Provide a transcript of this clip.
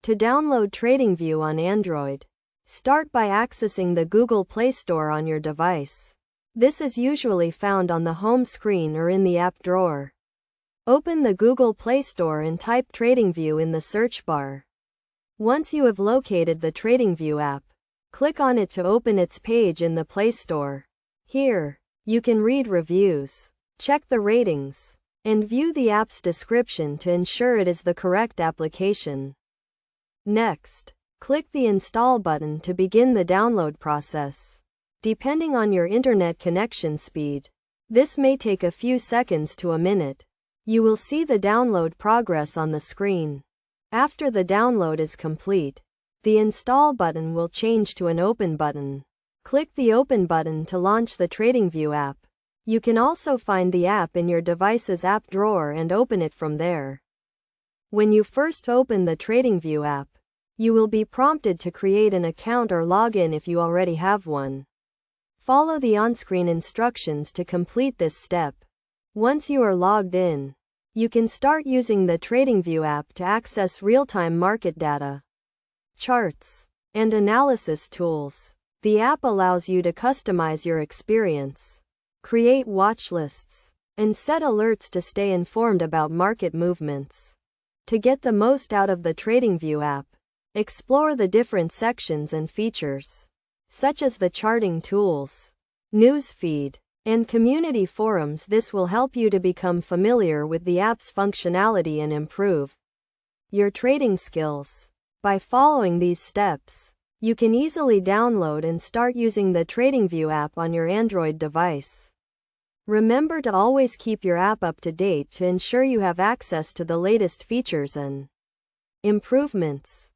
To download Tradingview on Android, start by accessing the Google Play Store on your device. This is usually found on the home screen or in the app drawer. Open the Google Play Store and type Tradingview in the search bar. Once you have located the Tradingview app, click on it to open its page in the Play Store. Here, you can read reviews, check the ratings, and view the app's description to ensure it is the correct application. Next, click the Install button to begin the download process. Depending on your internet connection speed, this may take a few seconds to a minute. You will see the download progress on the screen. After the download is complete, the Install button will change to an Open button. Click the Open button to launch the Tradingview app. You can also find the app in your device's app drawer and open it from there. When you first open the Tradingview app, you will be prompted to create an account or log in if you already have one. Follow the on-screen instructions to complete this step. Once you are logged in, you can start using the Tradingview app to access real-time market data, charts, and analysis tools. The app allows you to customize your experience, create watch lists, and set alerts to stay informed about market movements. To get the most out of the Tradingview app, explore the different sections and features, such as the charting tools, news feed, and community forums. This will help you to become familiar with the app's functionality and improve your trading skills. By following these steps, you can easily download and start using the Tradingview app on your Android device. Remember to always keep your app up to date to ensure you have access to the latest features and improvements.